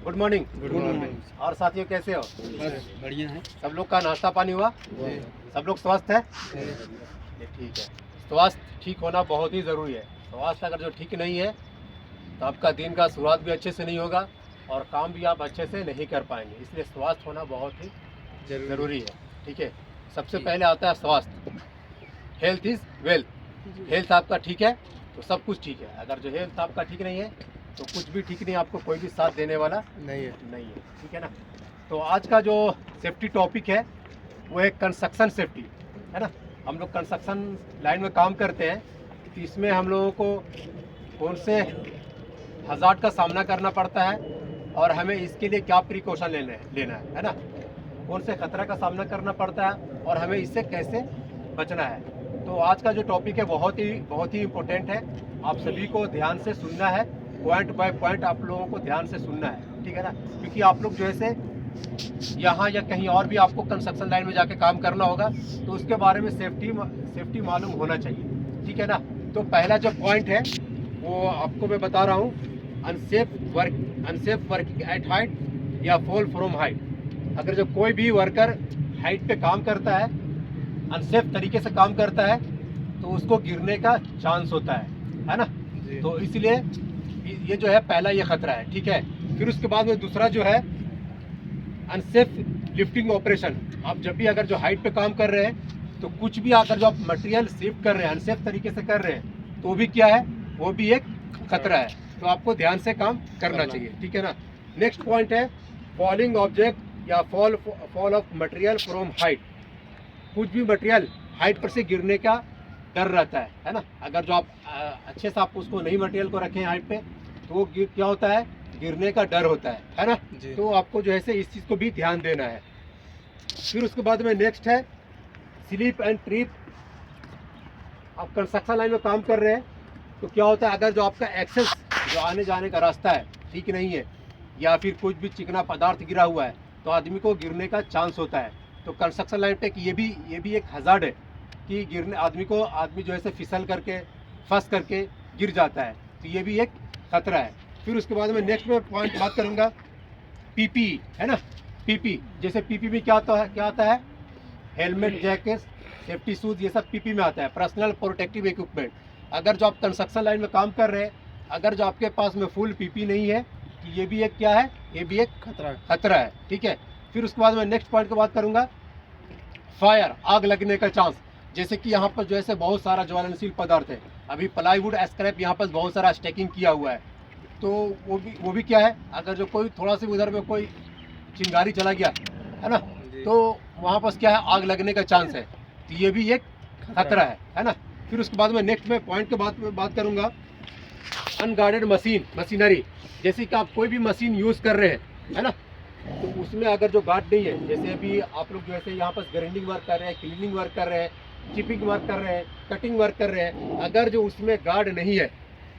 Good morning. Good morning. और साथियों कैसे हो? बस बढ़िया है। सब लोग का नाश्ता पानी हुआ? सब लोग स्वस्थ है? ये ठीक है। स्वास्थ्य ठीक होना बहुत ही ज़रूरी है। स्वास्थ्य अगर जो ठीक नहीं है तो आपका दिन का शुरुआत भी अच्छे से नहीं होगा और काम भी आप अच्छे से नहीं कर पाएंगे। इसलिए स्वास्थ्य होना बहुत ही ज़रूरी है। ठीक है, सबसे पहले आता है स्वास्थ्य। Health is wealth. हेल्थ आपका ठीक है तो सब कुछ ठीक है। अगर जो हेल्थ आपका ठीक नहीं है तो कुछ भी ठीक नहीं, आपको कोई भी साथ देने वाला नहीं है। ठीक है ना। तो आज का जो सेफ्टी टॉपिक है वो है कंस्ट्रक्शन सेफ्टी, है ना। हम लोग कंस्ट्रक्शन लाइन में काम करते हैं तो इसमें हम लोगों को कौन से हज़ार्ड का सामना करना पड़ता है और हमें इसके लिए क्या प्रिकॉशन लेना है ना। कौन से खतरा का सामना करना पड़ता है और हमें इससे कैसे बचना है। तो आज का जो टॉपिक है बहुत ही इम्पोर्टेंट है। आप सभी को ध्यान से सुनना है, पॉइंट बाय पॉइंट आप लोगों को ध्यान से सुनना है, ठीक है ना। क्योंकि आप लोग जो है यहाँ या कहीं और भी आपको कंस्ट्रक्शन लाइन में जाके काम करना होगा तो उसके बारे में सेफ्टी मालूम होना चाहिए, ठीक है ना। तो पहला जो पॉइंट है वो आपको मैं बता रहा हूँ, अनसेफ वर्किंग एट हाइट या फॉल फ्रॉम हाइट। अगर जो कोई भी वर्कर हाइट पे काम करता है, अनसेफ तरीके से काम करता है तो उसको गिरने का चांस होता है ना। तो इसलिए ये जो है पहला ये खतरा है, ठीक है। फिर उसके बाद में दूसरा जो है अनसेफ लिफ्टिंग ऑपरेशन। आप जब भी अगर जो हाइट पे काम कर रहे हैं तो कुछ भी अगर जो आप मटेरियल शिफ्ट कर रहे हैं अनसेफ तरीके से कर रहे हैं तो भी क्या है, वो भी एक खतरा है। तो आपको ध्यान से काम करना चाहिए, ठीक है ना। नेक्स्ट पॉइंट है फॉलिंग ऑब्जेक्ट या fall of material from height. कुछ भी मटेरियल हाइट पर से गिरने का डर रहता है ना। अगर जो आप अच्छे से आप उसको नई मटेरियल को रखें हाइट पे तो वो क्या होता है, गिरने का डर होता है ना। तो आपको जो है से इस चीज़ को भी ध्यान देना है। फिर उसके बाद में नेक्स्ट है स्लिप एंड ट्रिप। आप कंस्ट्रक्शन लाइन में काम कर रहे हैं तो क्या होता है, अगर जो आपका एक्सेस जो आने जाने का रास्ता है ठीक नहीं है या फिर कुछ भी चिकना पदार्थ गिरा हुआ है तो आदमी को गिरने का चांस होता है। तो कंस्ट्रक्शन लाइन पे ये भी एक हज़ार्ड है कि गिरने आदमी जो है से फिसल करके फंस करके गिर जाता है, तो ये भी एक खतरा है। फिर उसके बाद में नेक्स्ट में पॉइंट बात करूँगा पीपी, है ना। पीपी जैसे पीपी में क्या आता है, हेलमेट, जैकेट, सेफ्टी शूज, ये सब पीपी में आता है, पर्सनल प्रोटेक्टिव इक्विपमेंट। अगर जो आप कंस्ट्रक्शन लाइन में काम कर रहे हैं, अगर जो आपके पास में फुल पीपी नहीं है तो ये भी एक क्या है, ये भी एक खतरा है, ठीक है। फिर उसके बाद मैं नेक्स्ट पॉइंट की बात करूँगा फायर, आग लगने का चांस। जैसे कि यहाँ पर जो है बहुत सारा ज्वलनशील पदार्थ है, अभी प्लाईवुड स्क्रैप यहाँ पर बहुत सारा स्टैकिंग किया हुआ है, तो वो भी क्या है, अगर जो कोई थोड़ा सा उधर में कोई चिंगारी चला गया है ना तो वहाँ पर क्या है, आग लगने का चांस है। तो ये भी एक खतरा है ना। फिर उसके बाद में नेक्स्ट में पॉइंट के बात करूँगा अनगार्डेड मशीनरी। जैसे कि आप कोई भी मशीन यूज़ कर रहे हैं, है ना, तो उसमें अगर जो गार्ड नहीं है, जैसे अभी आप लोग जैसे यहाँ पर ग्राइंडिंग वर्क कर रहे हैं, क्लीनिंग वर्क कर रहे हैं, चिपिंग वर्क कर रहे हैं, कटिंग वर्क कर रहे हैं, अगर जो उसमें गार्ड नहीं है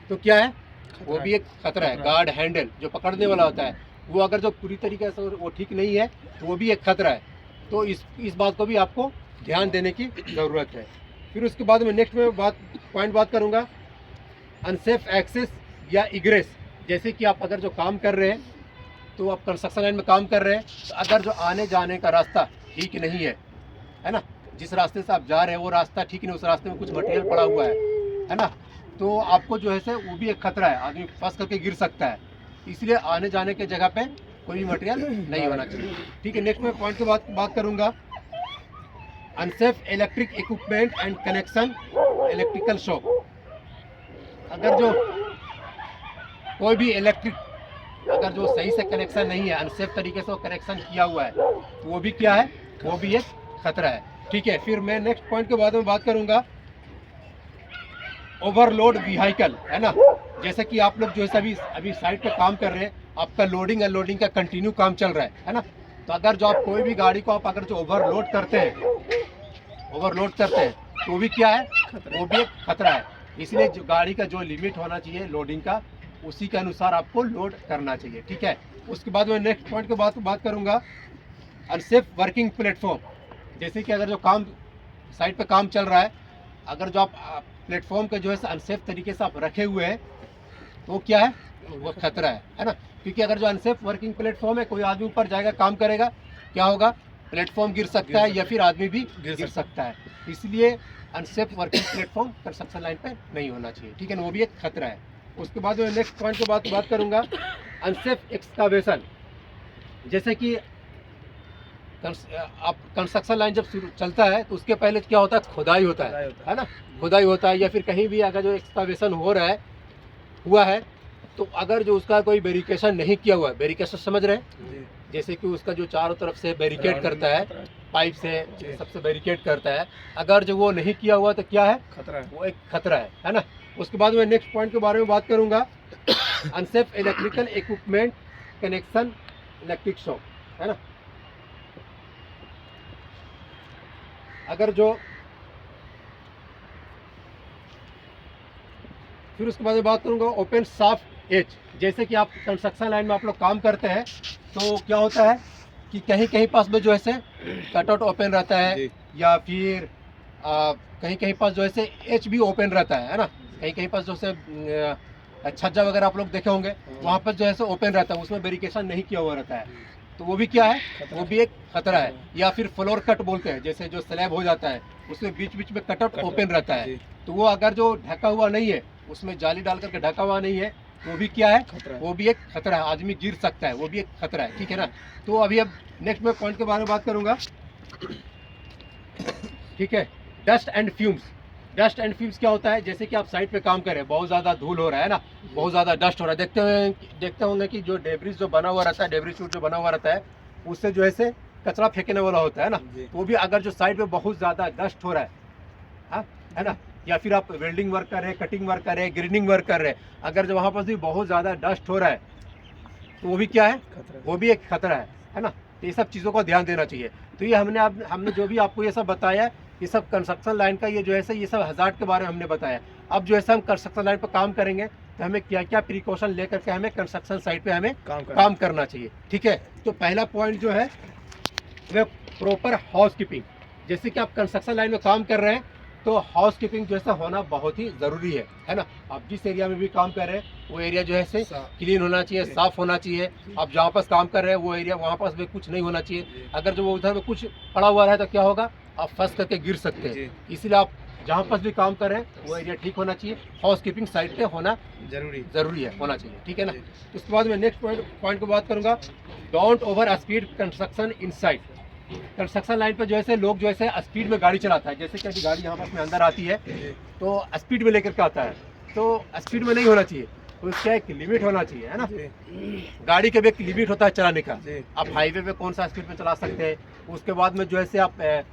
तो क्या है, वो भी एक खतरा है। गार्ड हैंडल जो पकड़ने वाला होता है वो अगर जो पूरी तरीके से वो ठीक नहीं है तो वो भी एक खतरा है। तो इस बात को भी आपको ध्यान देने की ज़रूरत है। फिर उसके बाद में नेक्स्ट में पॉइंट बात करूँगा अनसेफ एक्सेस या इग्रेस। जैसे कि आप अगर जो काम कर रहे हैं तो आप कंस्ट्रक्शन लाइन में काम कर रहे हैं तो अगर जो आने जाने का रास्ता ठीक नहीं है ना, जिस रास्ते से आप जा रहे हैं वो रास्ता ठीक नहीं, उस रास्ते में कुछ मटेरियल पड़ा हुआ है ना, तो आपको जो है से वो भी एक खतरा है, आदमी फंस करके गिर सकता है। इसलिए आने जाने के जगह पे कोई भी मटेरियल नहीं होना चाहिए, ठीक है। नेक्स्ट में पॉइंट की बात करूँगा unsafe electric equipment and connection, electrical shock. अगर जो कोई भी इलेक्ट्रिक अगर जो सही से कनेक्शन नहीं है, अनसेफ तरीके से वो कनेक्शन किया हुआ है तो वो भी क्या है, वो भी एक खतरा है, ठीक है। फिर मैं नेक्स्ट पॉइंट के बाद में बात करूंगा ओवरलोड व्हीकल, है ना। जैसे कि आप लोग जो है अभी साइड पे काम कर रहे हैं, आपका लोडिंग अनलोडिंग का कंटिन्यू काम चल रहा है ना। तो अगर जो आप कोई भी गाड़ी को आप अगर जो ओवरलोड करते हैं तो वो भी क्या है, वो भी एक खतरा है। इसलिए जो गाड़ी का जो लिमिट होना चाहिए लोडिंग का, उसी के अनुसार आपको लोड करना चाहिए, ठीक है। उसके बाद मैं नेक्स्ट पॉइंट की बात करूँगा अनसेफ वर्किंग प्लेटफॉर्म। जैसे कि अगर जो काम साइड पे काम चल रहा है, अगर जो आप प्लेटफॉर्म का जो है अनसेफ तरीके से आप रखे हुए हैं तो वो क्या है, वो खतरा है ना। क्योंकि अगर जो अनसेफ वर्किंग प्लेटफॉर्म है, कोई आदमी ऊपर जाएगा काम करेगा, क्या होगा, प्लेटफॉर्म गिर सकता है या फिर आदमी भी गिर सकता है। इसलिए unsafe working platform construction line पे नहीं होना चाहिए, ठीक है ना, वो भी एक खतरा है। उसके बाद मैं नेक्स्ट पॉइंट के बात करूँगा, अनसेफ एक्सकावेशन। जैसे कि आप कंस्ट्रक्शन लाइन जब शुरू चलता है तो उसके पहले क्या होता है, खुदाई होता है ना, खुदाई होता है, या फिर कहीं भी अगर जो एक्सकावेशन हुआ है तो अगर जो उसका कोई वेरिफिकेशन नहीं किया हुआ है, वेरिफिकेशन समझ रहे हैं, जैसे कि उसका जो चारों तरफ से बैरिकेड करता है, पाइप से सबसे बैरिकेड करता है, अगर जो वो नहीं किया हुआ तो क्या है, खतरा है, वो एक खतरा है ना। उसके बाद मैं नेक्स्ट पॉइंट के बारे में बात करूंगा, unsafe electrical equipment connection electric shock, है ना। अगर जो फिर उसके बाद में बात करूंगा ओपन सॉफ्ट एज। जैसे कि आप कंस्ट्रक्शन लाइन में आप लोग काम करते हैं तो क्या होता है कि कहीं कहीं पास में जो है से कटआउट ओपन रहता है, या फिर कहीं कहीं पास जो है से एच भी ओपन रहता है ना। कहीं कहीं पास जो से छज्जा वगैरह आप लोग देखे होंगे, वहाँ पर जो है से ओपन रहता है, उसमें वेरिफिकेशन नहीं किया हुआ रहता है, तो वो भी क्या है, वो भी एक खतरा है। या फिर फ्लोर कट बोलते हैं, जैसे जो स्लैब हो जाता है उसमें बीच बीच में कटआउट ओपन रहता है, तो वो अगर जो ढका हुआ नहीं है, उसमें जाली डाल करके ढका हुआ नहीं है, वो भी क्या है, वो भी एक खतरा है, आदमी गिर सकता है, वो भी एक खतरा है, ठीक है ना। तो अभी अब नेक्स्ट मैं पॉइंट के बारे में बात करूंगा, ठीक है, dust and fumes. Dust and fumes क्या होता है, जैसे कि आप साइड पे काम कर रहे हैं, बहुत ज़्यादा धूल हो रहा है ना, बहुत ज़्यादा डस्ट हो रहा है, देखते होंगे कि जो डेब्रिस जो बना हुआ रहता है, डेब्रिस शूट जो बना हुआ रहता है, उससे जो है से कचरा फेंकने वाला होता है ना, वो भी अगर जो साइड पे बहुत ज़्यादा डस्ट हो रहा है, हाँ, है ना, या फिर आप वेल्डिंग वर्क कर रहे हैं, कटिंग वर्क कर रहे हैं, ग्रीनिंग वर्क कर रहे हैं, अगर जो वहाँ पर भी बहुत ज़्यादा डस्ट हो रहा है तो वो भी क्या है, वो भी एक खतरा है ना। तो ये सब चीज़ों का ध्यान देना चाहिए। तो ये हमने जो भी आपको ये सब बताया, ये सब कंस्ट्रक्शन लाइन का ये जो है ये सब हज़ार्ड के बारे में हमने बताया। अब जो है हम कंस्ट्रक्शन लाइन पर काम करेंगे तो हमें क्या क्या प्रिकॉशन लेकर के हमें कंस्ट्रक्शन साइट पे हमें काम करना चाहिए, ठीक है। तो पहला पॉइंट जो है वह प्रॉपर हाउस कीपिंग। जैसे कि आप कंस्ट्रक्शन लाइन में काम कर रहे हैं तो हाउस कीपिंग जैसा होना बहुत ही ज़रूरी है ना। आप जिस एरिया में भी काम कर रहे हैं वो एरिया जो है से क्लीन होना चाहिए, साफ़ होना चाहिए। आप जहाँ पास काम कर रहे हैं वो एरिया, वहाँ पास भी कुछ नहीं होना चाहिए। अगर जो वो उधर में कुछ पड़ा हुआ है तो क्या होगा, आप फंस करके गिर सकते हैं। इसीलिए आप जहाँ पास भी काम कर रहे हैं वो एरिया ठीक होना चाहिए, हाउस कीपिंग साइड पे होना जरूरी है, होना चाहिए, ठीक है ना। उसके बाद मैं नेक्स्ट पॉइंट की बात करूँगा, don't over speed construction inside. Construction line पर जो है लोग जो है स्पीड में गाड़ी चलाता है, जैसे कि अभी गाड़ी यहाँ पास में अंदर आती है तो स्पीड में लेकर के आता है, तो स्पीड में नहीं होना चाहिए, तो उसका एक लिमिट होना चाहिए, है ना। गाड़ी का भी एक लिमिट होता है चलाने का। आप हाईवे पे कौन सा स्पीड में चला सकते हैं, उसके बाद में जो है आप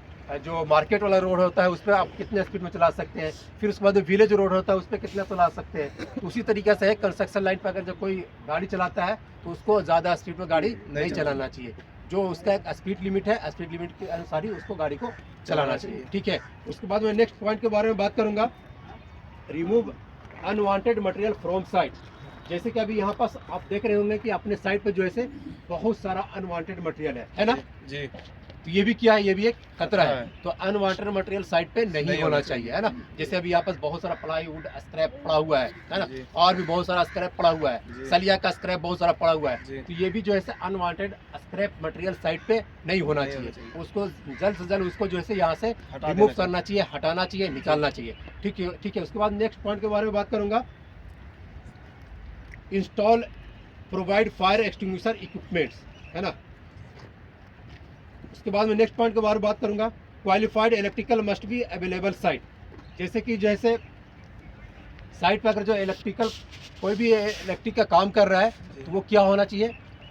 जो मार्केट वाला रोड होता है उस पर आप कितने स्पीड में चला सकते हैं, फिर उसके बाद विलेज रोड होता है उस पर कितना चला सकते हैं। तो उसी तरीके से है कंस्ट्रक्शन लाइन पर अगर जो कोई गाड़ी चलाता है तो उसको ज़्यादा स्पीड में गाड़ी नहीं चलाना चाहिए। जो उसका एक स्पीड लिमिट है, स्पीड लिमिट के अनुसार ही उसको गाड़ी को चलाना चाहिए, ठीक है। उसके बाद मैं नेक्स्ट पॉइंट के बारे में बात करूंगा, remove unwanted material from site. जैसे कि अभी यहाँ पास आप देख रहे होंगे कि अपने साइट पे जो है बहुत सारा अनवांटेड मटेरियल है ना जी। तो ये भी क्या है, ये भी एक खतरा है। तो अनवांटेड मटेरियल साइट पे नहीं होना चाहिए, है ना। जैसे अभी यहाँ पास बहुत सारा प्लाईवुड स्क्रैप पड़ा हुआ है ना, और भी बहुत सारा स्क्रैप पड़ा हुआ है, सलिया का स्क्रैप बहुत सारा पड़ा हुआ है। तो ये भी जो है अनवांटेड स्क्रैप मटेरियल साइट पे नहीं होना चाहिए। उसको जल्द से जल्द उसको जो है यहाँ से रिमूव करना चाहिए, हटाना चाहिए, निकालना चाहिए, ठीक है। उसके बाद नेक्स्ट पॉइंट के बारे में बात करूंगा, install provide fire extinguisher equipments, है ना। उसके बाद मैं नेक्स्ट पॉइंट के बारे में बात करूंगा, qualified electrical must be available site. जैसे कि जैसे साइट पर अगर जो इलेक्ट्रिकल कोई भी इलेक्ट्रिक का काम कर रहा है तो वो क्या होना चाहिए,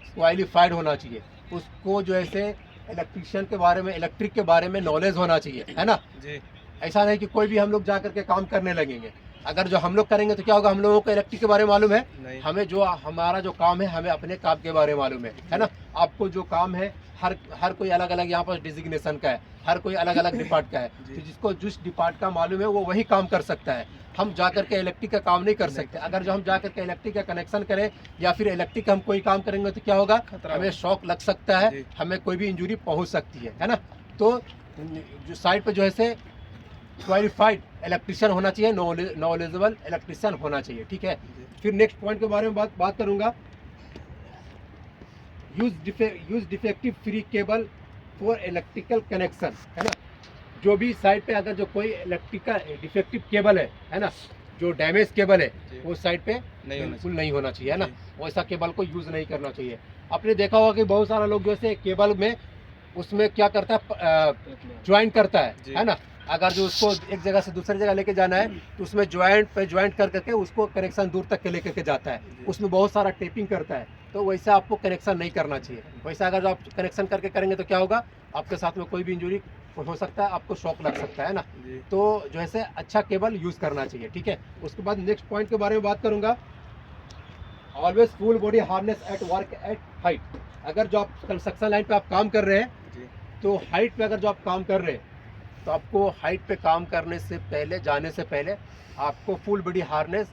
क्वालिफाइड होना चाहिए। उसको जो है इलेक्ट्रिशियन के बारे में, इलेक्ट्रिक के बारे में नॉलेज होना चाहिए, है ना जी। ऐसा नहीं कि कोई भी हम लोग जा करके काम करने लगेंगे। अगर जो हम लोग करेंगे तो क्या होगा, हम लोगों को इलेक्ट्रिक के बारे में मालूम है, हमें जो हमारा जो काम है हमें अपने काम के बारे में मालूम है ना। आपको जो काम है हर कोई अलग अलग यहाँ पर डिजिग्नेशन का है, हर कोई अलग अलग डिपार्ट का है। तो जिसको जिस डिपार्ट का मालूम है वो वही काम कर सकता है। हम जा करके इलेक्ट्रिक का काम नहीं कर सकते। अगर जो हम जा करके इलेक्ट्रिक का कनेक्शन करें या फिर इलेक्ट्रिक का हम कोई काम करेंगे तो क्या होगा, हमें शॉक लग सकता है, हमें कोई भी इंजरी पहुँच सकती है ना। तो जो साइड पर जो है क्वालिफाइड इलेक्ट्रिशियन होना चाहिए, नॉलेजेबल इलेक्ट्रिशियन होना चाहिए, ठीक है। फिर नेक्स्ट पॉइंट के बारे में बात करूंगा, use defective free cable for electrical connection, है ना। जो भी साइड पे अगर जो कोई इलेक्ट्रिकल डिफेक्टिव केबल है ना, जो डैमेज केबल है वो साइड पे बिल्कुल नहीं होना चाहिए, है ना। वैसा केबल को यूज़ नहीं करना चाहिए। आपने देखा होगा कि बहुत सारा लोग जैसे केबल में उसमें क्या करता है, ज्वाइंट करता है ना। अगर जो उसको एक जगह से दूसरी जगह लेके जाना है तो उसमें ज्वाइंट कर करके उसको कनेक्शन दूर तक के लेकर के जाता है, उसमें बहुत सारा टेपिंग करता है। तो वैसा आपको कनेक्शन नहीं करना चाहिए। वैसा अगर आप कनेक्शन करके करेंगे तो क्या होगा, आपके साथ में कोई भी इंजरी हो सकता है, आपको शॉक लग सकता है ना। तो जो है अच्छा केबल यूज़ करना चाहिए, ठीक है। उसके बाद नेक्स्ट पॉइंट के बारे में बात करूंगा, always full body harness eight work at height. अगर जो आप कंस्ट्रक्शन लाइन पे आप काम कर रहे हैं तो हाइट पे अगर जो आप काम कर रहे हैं तो आपको हाइट पे काम करने से पहले, जाने से पहले आपको फुल बॉडी हार्नेस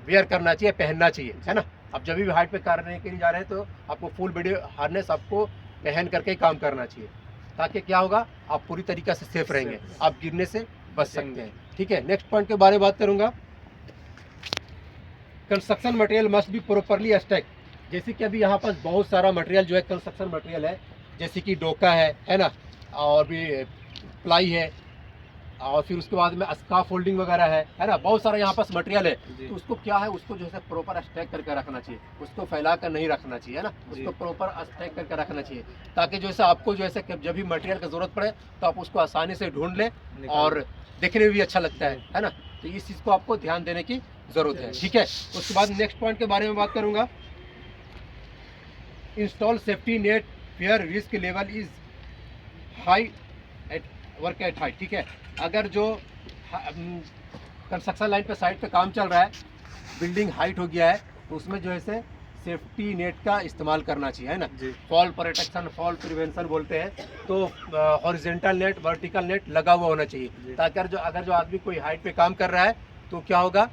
वेयर करना चाहिए, पहनना चाहिए, है ना। आप जब भी हाइट पे करने के लिए जा रहे हैं तो आपको फुल बॉडी हार्नेस आपको पहन करके ही काम करना चाहिए, ताकि क्या होगा, आप पूरी तरीके से सेफ रहेंगे, आप गिरने से बच सकते हैं, ठीक है। नेक्स्ट पॉइंट के बारे में बात करूंगा, construction material must be properly stack. जैसे कि अभी यहाँ पास बहुत सारा मटेरियल जो है कंस्ट्रक्शन मटेरियल है, जैसे कि डोका है ना, और भी प्लाई है, और फिर उसके बाद में स्काफ फोल्डिंग वगैरह है ना, बहुत सारा यहाँ पास मटेरियल है। तो उसको क्या है, उसको जो है प्रॉपर स्टैक करके रखना चाहिए, उसको फैला कर नहीं रखना चाहिए, है ना। उसको प्रॉपर स्टैक करके रखना चाहिए, ताकि जो है आपको जो है जब भी मटेरियल की ज़रूरत पड़े तो आप उसको आसानी से ढूंढ लें और देखने में भी अच्छा लगता है ना। तो इस चीज़ को आपको ध्यान देने की ज़रूरत है, ठीक है। उसके बाद नेक्स्ट पॉइंट के बारे में बात करूँगा, install safety net where risk level is high at work at height, ठीक है। अगर जो कंस्ट्रक्शन लाइन पे साइड पे काम चल रहा है, बिल्डिंग हाइट हो गया है, तो उसमें जो है से सेफ्टी नेट का इस्तेमाल करना चाहिए, है ना। फॉल प्रोटेक्शन, फॉल प्रिवेंशन बोलते हैं। तो हॉरिजॉन्टल नेट, वर्टिकल नेट लगा हुआ होना चाहिए, ताकि अगर जो आदमी कोई हाइट पे काम कर रहा है तो क्या होगा,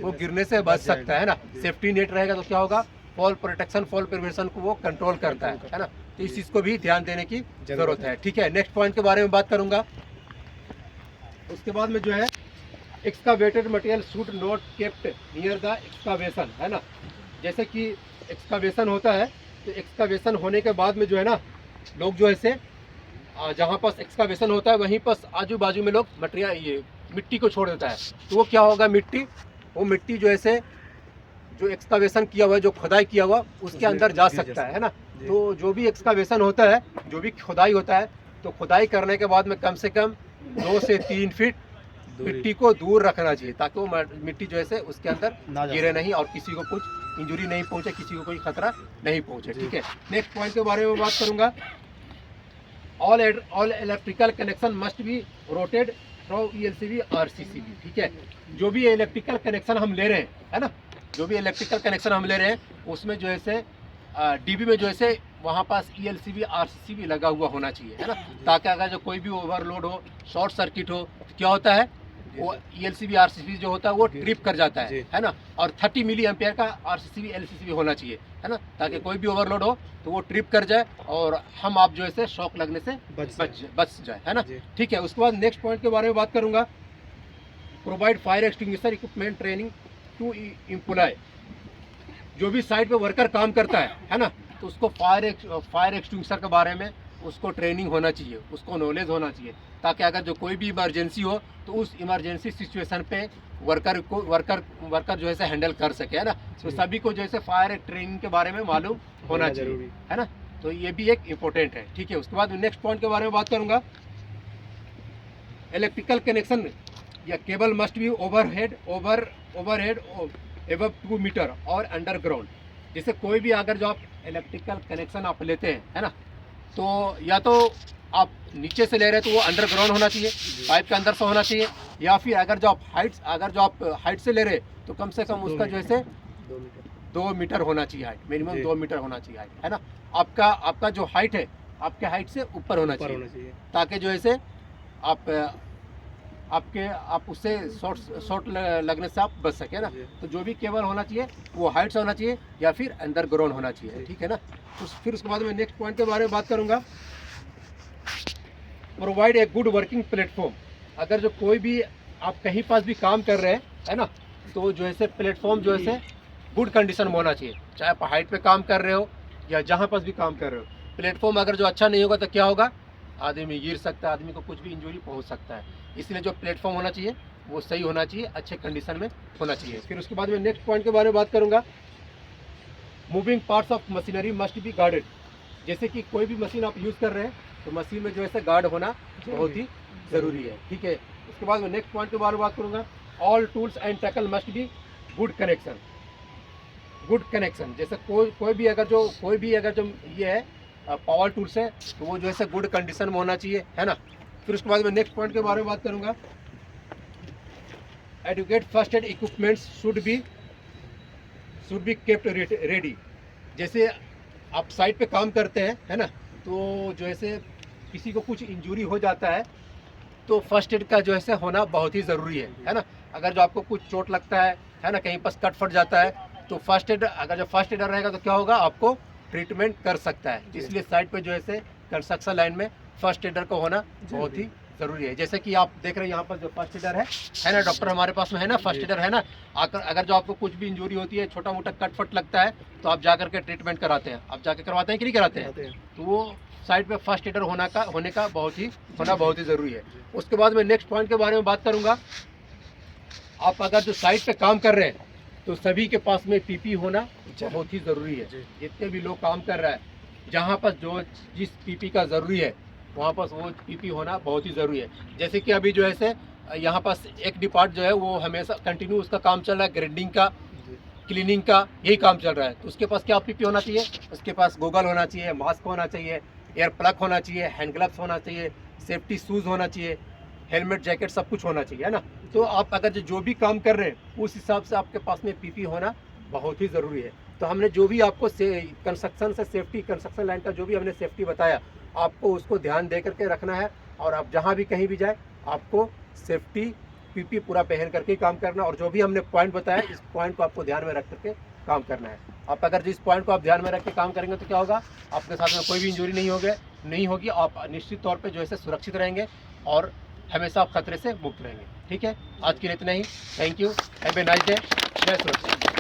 वो गिरने से बच सकता है ना। सेफ्टी नेट रहेगा तो क्या होगा, फॉल प्रोटेक्शन, फॉल प्रिवेंशन को वो कंट्रोल करता है ना। तो इस चीज़ को भी ध्यान देने की ज़रूरत है, ठीक है। नेक्स्ट पॉइंट के बारे में बात करूंगा, उसके बाद में जो है एक्सकावेटेड material should not kept near the excavation, है ना। जैसे कि एक्सकावेशन होता है, तो एक्सकावेशन होने के बाद में जो है ना, लोग जो है से जहाँ पास एक्सकावेशन होता है वहीं पास आजू बाजू में लोग मटेरियल, ये मिट्टी को छोड़ देता है। तो वो क्या होगा, वो मिट्टी जो है जो एक्सकावेशन किया हुआ है, जो खुदाई किया हुआ, उसके अंदर जा सकता है ना। तो जो भी एक्सकावेशन होता है, जो भी खुदाई होता है, तो खुदाई करने के बाद में कम से कम 2 से 3 फीट मिट्टी को दूर रखना चाहिए, ताकि वो मिट्टी जो है उसके अंदर गिरे नहीं और किसी को कुछ इंजरी नहीं पहुंचे, किसी को कोई खतरा नहीं पहुंचे, ठीक है। नेक्स्ट पॉइंट के बारे में बात करूंगा, all electrical connection must be routed through ELCB RCCB, ठीक है। जो भी इलेक्ट्रिकल कनेक्शन हम ले रहे हैं, है ना, जो भी इलेक्ट्रिकल कनेक्शन हम ले रहे हैं, उसमें जो है डीबी में जो है वहाँ पास ELCB RCCB लगा हुआ होना चाहिए, है ना। ताकि अगर जो कोई भी ओवरलोड हो, शॉर्ट सर्किट हो, तो क्या होता है, वो ELCB RCCB जो होता है वो ट्रिप कर जाता है ना। और 30 मिली एम्पियर का RCCB LCCB होना चाहिए, है ना, ताकि कोई भी ओवरलोड हो तो वो ट्रिप कर जाए और हम आप जो है शॉक लगने से बच जाए, है ना, ठीक है। उसके बाद नेक्स्ट पॉइंट के बारे में बात करूँगा, provide fire extinguisher equipment training to employ. जो भी साइड पे वर्कर काम करता है ना, तो उसको फायर एक्सटिंग्विशर के बारे में उसको ट्रेनिंग होना चाहिए, उसको नॉलेज होना चाहिए, ताकि अगर जो कोई भी इमरजेंसी हो तो उस इमरजेंसी सिचुएशन पे वर्कर जो है हैंडल कर सके, है ना। तो सभी को जो है फायर ट्रेनिंग के बारे में मालूम होना चाहिए, है ना। तो ये भी एक इम्पोर्टेंट है, ठीक है। उसके बाद नेक्स्ट पॉइंट के बारे में बात करूँगा, इलेक्ट्रिकल कनेक्शन या cable must be overhead above 2 metre और अंडरग्राउंड। जैसे कोई भी अगर जो आप इलेक्ट्रिकल कनेक्शन आप लेते हैं, है ना, तो या तो आप नीचे से ले रहे हैं तो वो अंडरग्राउंड होना चाहिए, पाइप के अंदर से होना चाहिए, या फिर अगर जो आप हाइट से ले रहे हैं तो कम से कम उसका जो है 2 मीटर होना चाहिए हाइट, मिनिमम 2 मीटर होना चाहिए हाइट, है ना। आपका जो हाइट है, आपके हाइट से ऊपर होना चाहिए, ताकि जो है आप उससे शॉर्ट लगने से आप बच सके ना। तो जो भी केबल होना चाहिए वो हाइट से होना चाहिए या फिर अंडरग्राउंड होना चाहिए, ठीक है ना। तो फिर उसके बाद में नेक्स्ट पॉइंट के बारे में बात करूंगा, provide a good working platform. अगर जो कोई भी आप कहीं पास भी काम कर रहे हैं, है ना, तो जो है प्लेटफॉर्म जो है गुड कंडीशन में होना चाहिए। चाहे आप हाइट पे काम कर रहे हो या जहाँ पास भी काम कर रहे हो, प्लेटफॉर्म अगर जो अच्छा नहीं होगा तो क्या होगा, आदमी गिर सकता है, आदमी को कुछ भी इंजरी पहुँच सकता है। इसलिए जो प्लेटफॉर्म होना चाहिए वो सही होना चाहिए, अच्छे कंडीशन में होना चाहिए। फिर उसके बाद में नेक्स्ट पॉइंट के बारे में बात करूँगा, moving parts of machinery must be guarded. जैसे कि कोई भी मशीन आप यूज़ कर रहे हैं तो मशीन में जो है गार्ड होना बहुत ही ज़रूरी है, ठीक है। उसके बाद मैं नेक्स्ट पॉइंट के बारे में बात करूँगा, all tools and tackle must be good connection. Good connection जैसे कोई भी अगर जो ये है पावर टूल्स है तो वो जो है गुड कंडीशन में होना चाहिए, है ना। फिर उसके बाद मैं नेक्स्ट पॉइंट के बारे में बात करूँगा, educate first aid equipments should be kept ready. जैसे आप साइट पे काम करते हैं, है ना, तो जो है किसी को कुछ इंजरी हो जाता है तो फर्स्ट एड का जो है होना बहुत ही ज़रूरी है ना। अगर जो आपको कुछ चोट लगता है ना, कहीं पर कट फट जाता है तो फर्स्ट एड, अगर जो फर्स्ट एडर रहेगा तो क्या होगा, आपको ट्रीटमेंट कर सकता है। इसलिए साइट पे जो है कंस्ट्रक्शन लाइन में फर्स्ट एडर का होना बहुत ही ज़रूरी है। जैसे कि आप देख रहे हैं यहाँ पर जो फर्स्ट एडर है ना, डॉक्टर हमारे पास में है ना, फर्स्ट एडर है ना। अगर जो आपको कुछ भी इंजरी होती है, छोटा मोटा कट फट लगता है तो आप जा करके ट्रीटमेंट कराते हैं। आप जाके करवाते हैं कि नहीं कराते हैं? तो वो साइड पे फर्स्ट एडर होने का बहुत ही ज़रूरी है। उसके बाद मैं नेक्स्ट पॉइंट के बारे में बात करूँगा, आप अगर जो साइट पे काम कर रहे हैं तो सभी के पास में पीपी होना बहुत ही ज़रूरी है। जितने भी लोग काम कर रहा है, जहाँ पर जो जिस पीपी का ज़रूरी है वहाँ पर वो पीपी होना बहुत ही ज़रूरी है। जैसे कि अभी जो है यहाँ पास एक डिपार्ट जो है वो हमेशा कंटिन्यू उसका काम चल रहा है, ग्राइंडिंग का, क्लीनिंग का, यही काम चल रहा है। तो उसके पास क्या पीपी होना चाहिए, उसके पास गोगल होना चाहिए, मास्क होना चाहिए, एयर प्लग होना चाहिए, हैंड ग्लव्स होना चाहिए, सेफ्टी शूज़ होना चाहिए, हेलमेट, जैकेट, सब कुछ होना चाहिए, है ना। तो आप अगर जो भी काम कर रहे हैं उस हिसाब से आपके पास में पीपी होना बहुत ही ज़रूरी है। तो हमने जो भी आपको कंस्ट्रक्शन से सेफ्टी, कंस्ट्रक्शन लाइन का जो भी हमने सेफ्टी बताया, आपको उसको ध्यान दे करके रखना है। और आप जहाँ भी कहीं भी जाए आपको सेफ्टी पीपी पूरा पहन करके ही काम करना। और जो भी हमने पॉइंट बताया, इस पॉइंट को आपको ध्यान में रख करके काम करना है। आप अगर जिस पॉइंट को आप ध्यान में रख के काम करेंगे तो क्या होगा, आपके साथ में कोई भी इंजरी नहीं होगी। आप निश्चित तौर पे जो है सुरक्षित रहेंगे और हमेशा आप खतरे से मुक्त रहेंगे। ठीक है, आज के लिए इतना ही। Thank you, have a nice day. जय सुरक्षा।